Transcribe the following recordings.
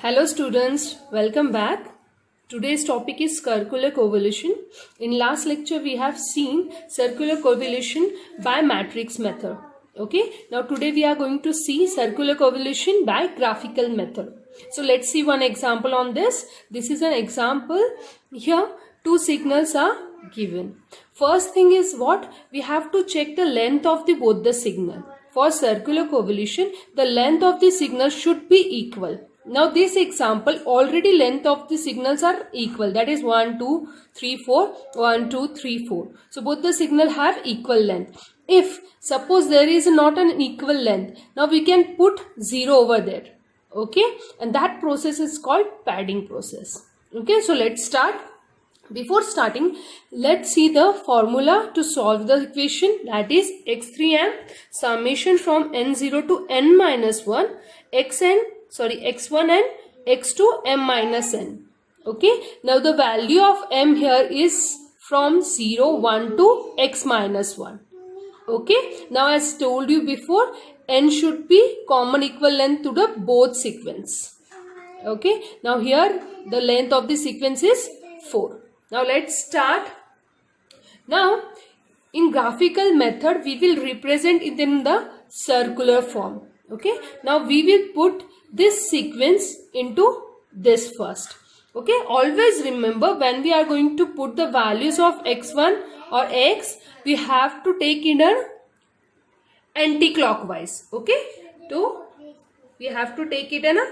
Hello students, welcome back. Today's topic is circular coevolution. In last lecture we have seen circular coevolution by matrix method. Okay, now today we are going to see circular coevolution by graphical method. So let's see one example on this. This is an example. Here two signals are given. First thing is what? We have to check the length of both the signal. For circular coevolution, the length of the signal should be equal. Now this example, already length of the signals are equal. That is 1, 2, 3, 4, 1, 2, 3, 4. So both the signal have equal length. If suppose there is not an equal length, now we can put 0 over there. Okay, and that process is called padding process. Okay, so let's start. Before starting, let's see the formula to solve the equation, that is x3m summation from n0 to n minus 1 x1 and x2 m minus n. Okay, now the value of m here is from 0, 1 to x minus 1. Okay, now as told you before, n should be common equal length to the both sequence. Okay, now here the length of the sequence is 4. Now let's start. Now in graphical method we will represent it in the circular form. Okay, now we will put this sequence into this first. Okay, always remember when we are going to put the values of x1 or x, we have to take in an anti-clockwise. Okay, so we have to take it in a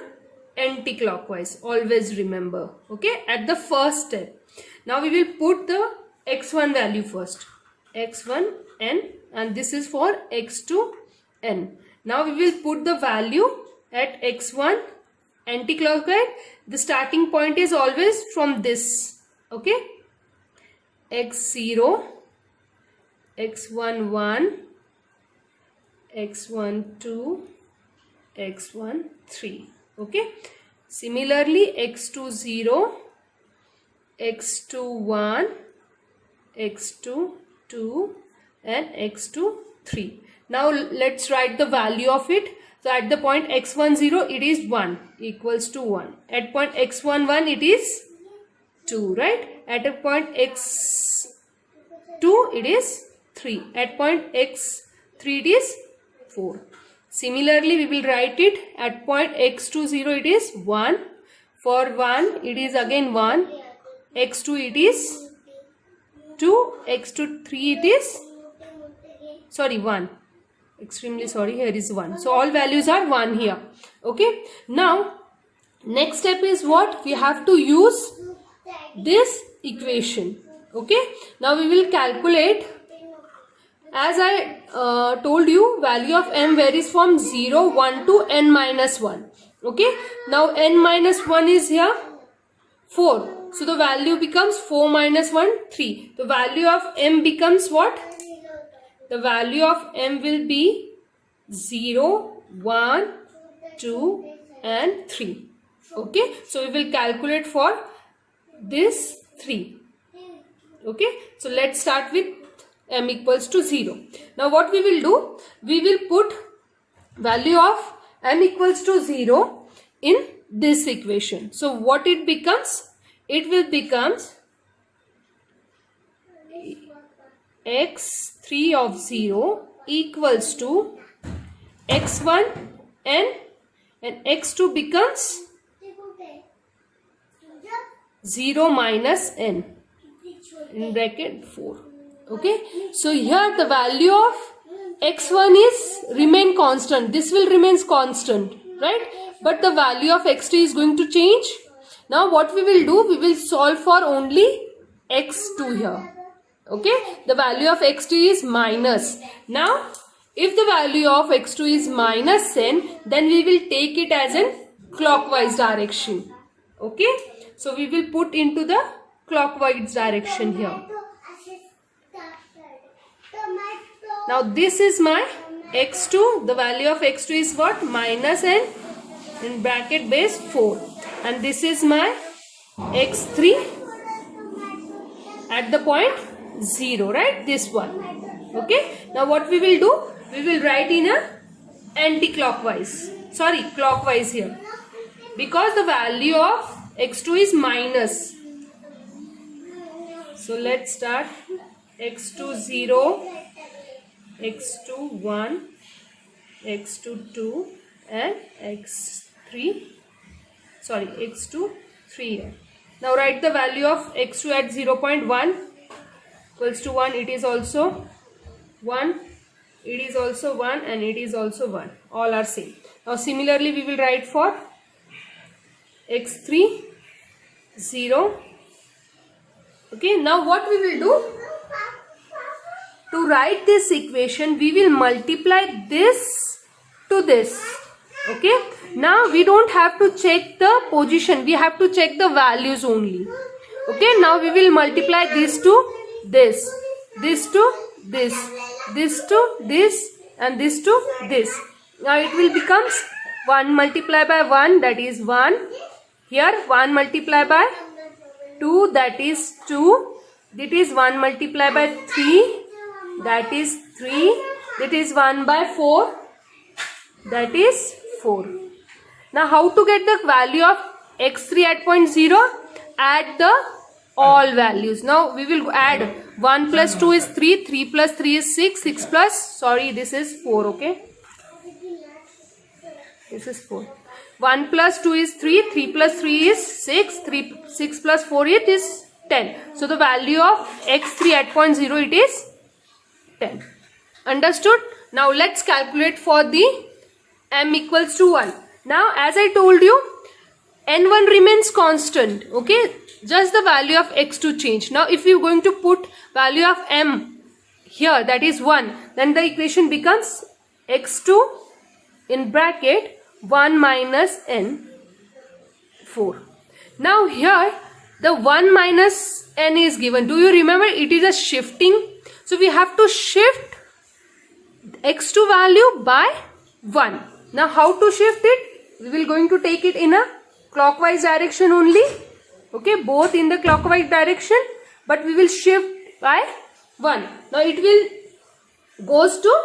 anti-clockwise. Always remember. Okay, at the first step. Now we will put the x1 value first. x1 n, and this is for x2 n. Now we will put the value at x1 anti-clockwise. The starting point is always from this. Okay, x0, x11, x12, x13. Okay, similarly x20, x21, x22 and x23. Now let's write the value of it. So at the point x10 it is 1 equals to 1. At point x11 it is 2, right? At a point x2 it is 3. At point x3 it is 4. Similarly we will write it at point x20 it is 1. For 1 it is again 1. x2 it is 2. x23 it is 1. Extremely sorry, here is 1. So all values are 1 here. Okay, now next step is what? We have to use this equation. Okay, now we will calculate. As I told you, value of m varies from 0, 1 to n minus 1. Okay, now n minus 1 is here 4. So the value becomes 4 minus 1, 3. The value of m becomes what? The value of m will be 0, 1, 2 and 3. Okay, so we will calculate for this 3. Okay, so let's start with m equals to 0. Now what we will do? We will put value of m equals to 0 in this equation. So what it becomes? It will becomes x3 of 0 equals to x1 n, and x2 becomes 0 minus n in bracket 4. Okay, so here the value of x1 is remain constant. This will remains constant, right? But the value of x2 is going to change. Now what we will do? We will solve for only x2 here. Okay, the value of x2 is minus. Now if the value of x2 is minus n, then we will take it as in clockwise direction. Okay, so we will put into the clockwise direction here. Now this is my x2. The value of x2 is what? Minus n in bracket base 4. And this is my x3 at the point 0, right? This one. Okay, now what we will do? We will write in a anti-clockwise. Sorry, clockwise here. because the value of x2 is minus. So let's start. x2 0, x2 1, x2 2 and x2 3 here. Now write the value of x2 at 0.1 equals to 1. It is also 1, it is also 1 and it is also 1. All are same. Now similarly we will write for x3 0. Okay, now what we will do? To write this equation, we will multiply this to this. Okay, now we don't have to check the position, we have to check the values only. Okay, now we will multiply this to this, this to this, this to this and this to this. Now it will becomes 1 multiplied by 1, that is 1. Here 1 multiplied by 2, that is 2. It is 1 multiplied by 3, that is 3. It is 1 by 4, that is 4. Now how to get the value of x3 at point 0? Add the all values. Now we will add 1 plus 2 is 3, 3 plus 3 is 6, 6 plus, sorry, this is 4, okay? This is 4. 1 plus 2 is 3, 3 plus 3 is 6, 6 plus 4 it is 10. So the value of x3 at point 0 it is 10. Understood? Now let's calculate for the m equals to 1. Now as I told you, n1 remains constant, okay? Just the value of x2 change. Now if you are going to put value of m here, that is 1, then the equation becomes x2 in bracket 1 minus n 4. Now here the 1 minus n is given. Do you remember it is a shifting? So we have to shift x2 value by 1. Now how to shift it? We will going to take it in a clockwise direction only. Okay, both in the clockwise direction, but we will shift by 1. Now it will goes to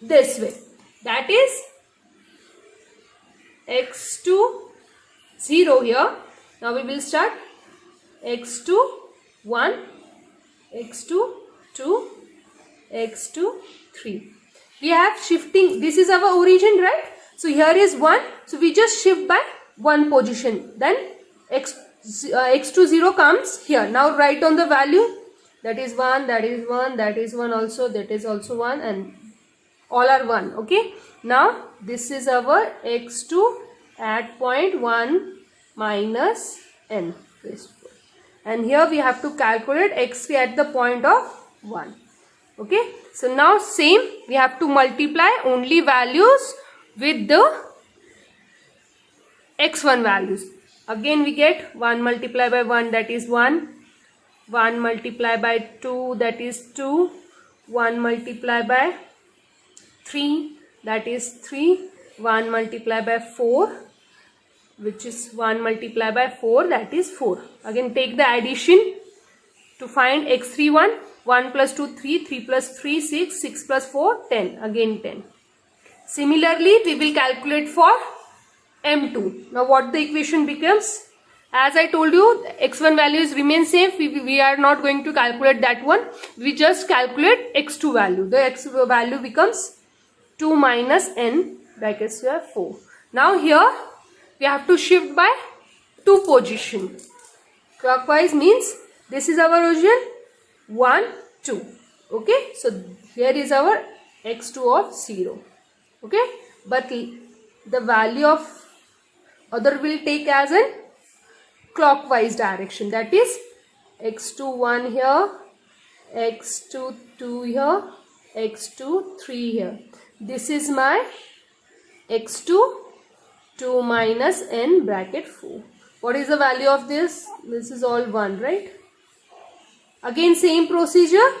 this way. That is x2 0 here. Now we will start x2 1, x2 2, x2 3. We have shifting, this is our origin, right? So here is 1, so we just shift by 1 position, then x2 0 comes here. Now write on the value, that is 1, that is 1, that is 1 also, that is also 1 and all are 1. Okay, now this is our x2 at point 1 minus n, and here we have to calculate x3 at the point of 1. Okay, so now same, we have to multiply only values with the x1 values. Again we get 1 multiplied by 1, that is 1, 1 multiplied by 2, that is 2, 1 multiplied by 3, that is 3, 1 multiplied by 4, which is 1 multiplied by 4, that is 4. Again take the addition to find x3 1. 1 plus 2 3, 3 plus 3 6, 6 plus 4 10, again 10. Similarly we will calculate for m2. Now what the equation becomes? As I told you, x1 values remain same. We are not going to calculate that one. We just calculate x2 value. The x value becomes 2 minus n bracket square 4. Now here we have to shift by 2 position. Clockwise means this is our origin 1 2. Okay, so here is our x2 of 0. Okay, but the value of other will take as in clockwise direction, that is x2 1 here, x2 2 here, x2 3 here. This is my x2 2 minus n bracket 4. What is the value of this? This is all 1, right? Again same procedure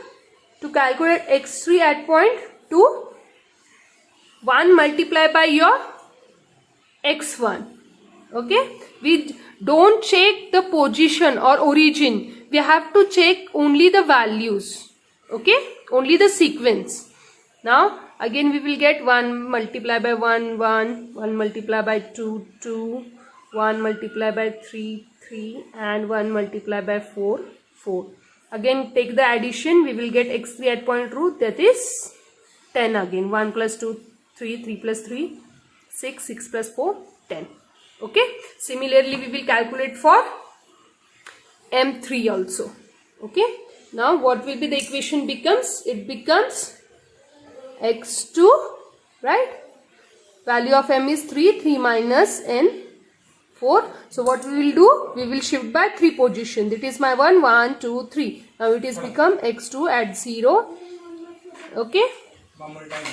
to calculate x3 at point 2. 1 multiplied by your x1. Okay, we don't check the position or origin, we have to check only the values. Okay, only the sequence. Now again we will get 1 multiplied by 1 1, 1 multiplied by 2 2, 1 multiplied by 3, 3, and 1 multiplied by 4, 4. Again take the addition, we will get x3 at point root, that is 10 again. 1 plus 2, 3, 3 plus 3, 6, 6 plus 4, 10. Okay. Similarly, we will calculate for M3 also. Okay. Now what will be the equation becomes? It becomes x2, right? Value of m is 3, 3 minus n, 4. So what we will do? We will shift by 3 position. That is my 1, 1, 2, 3. Now it is become x2 at 0. Okay. One more time.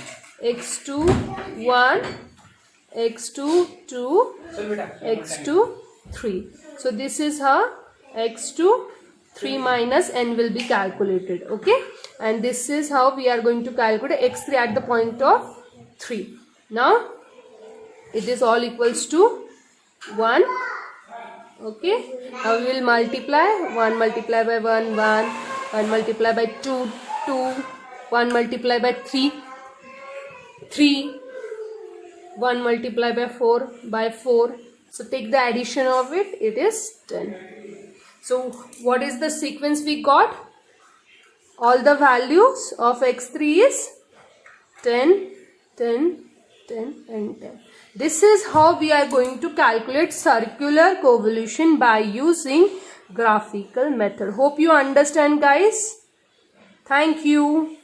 x2 1, x2 2, x2 3. So this is how x2 3 minus n will be calculated. Okay, and this is how we are going to calculate x3 at the point of 3. Now it is all equals to 1. Okay, now we will multiply. 1 multiply by 1, 1, 1 multiply by 2, 2, 1 multiply by 3, 3, 1 multiply by 4, by 4. So take the addition of it, it is 10. So what is the sequence we got? All the values of x3 is 10, 10, 10 and 10. This is how we are going to calculate circular convolution by using graphical method. Hope you understand, guys. Thank you.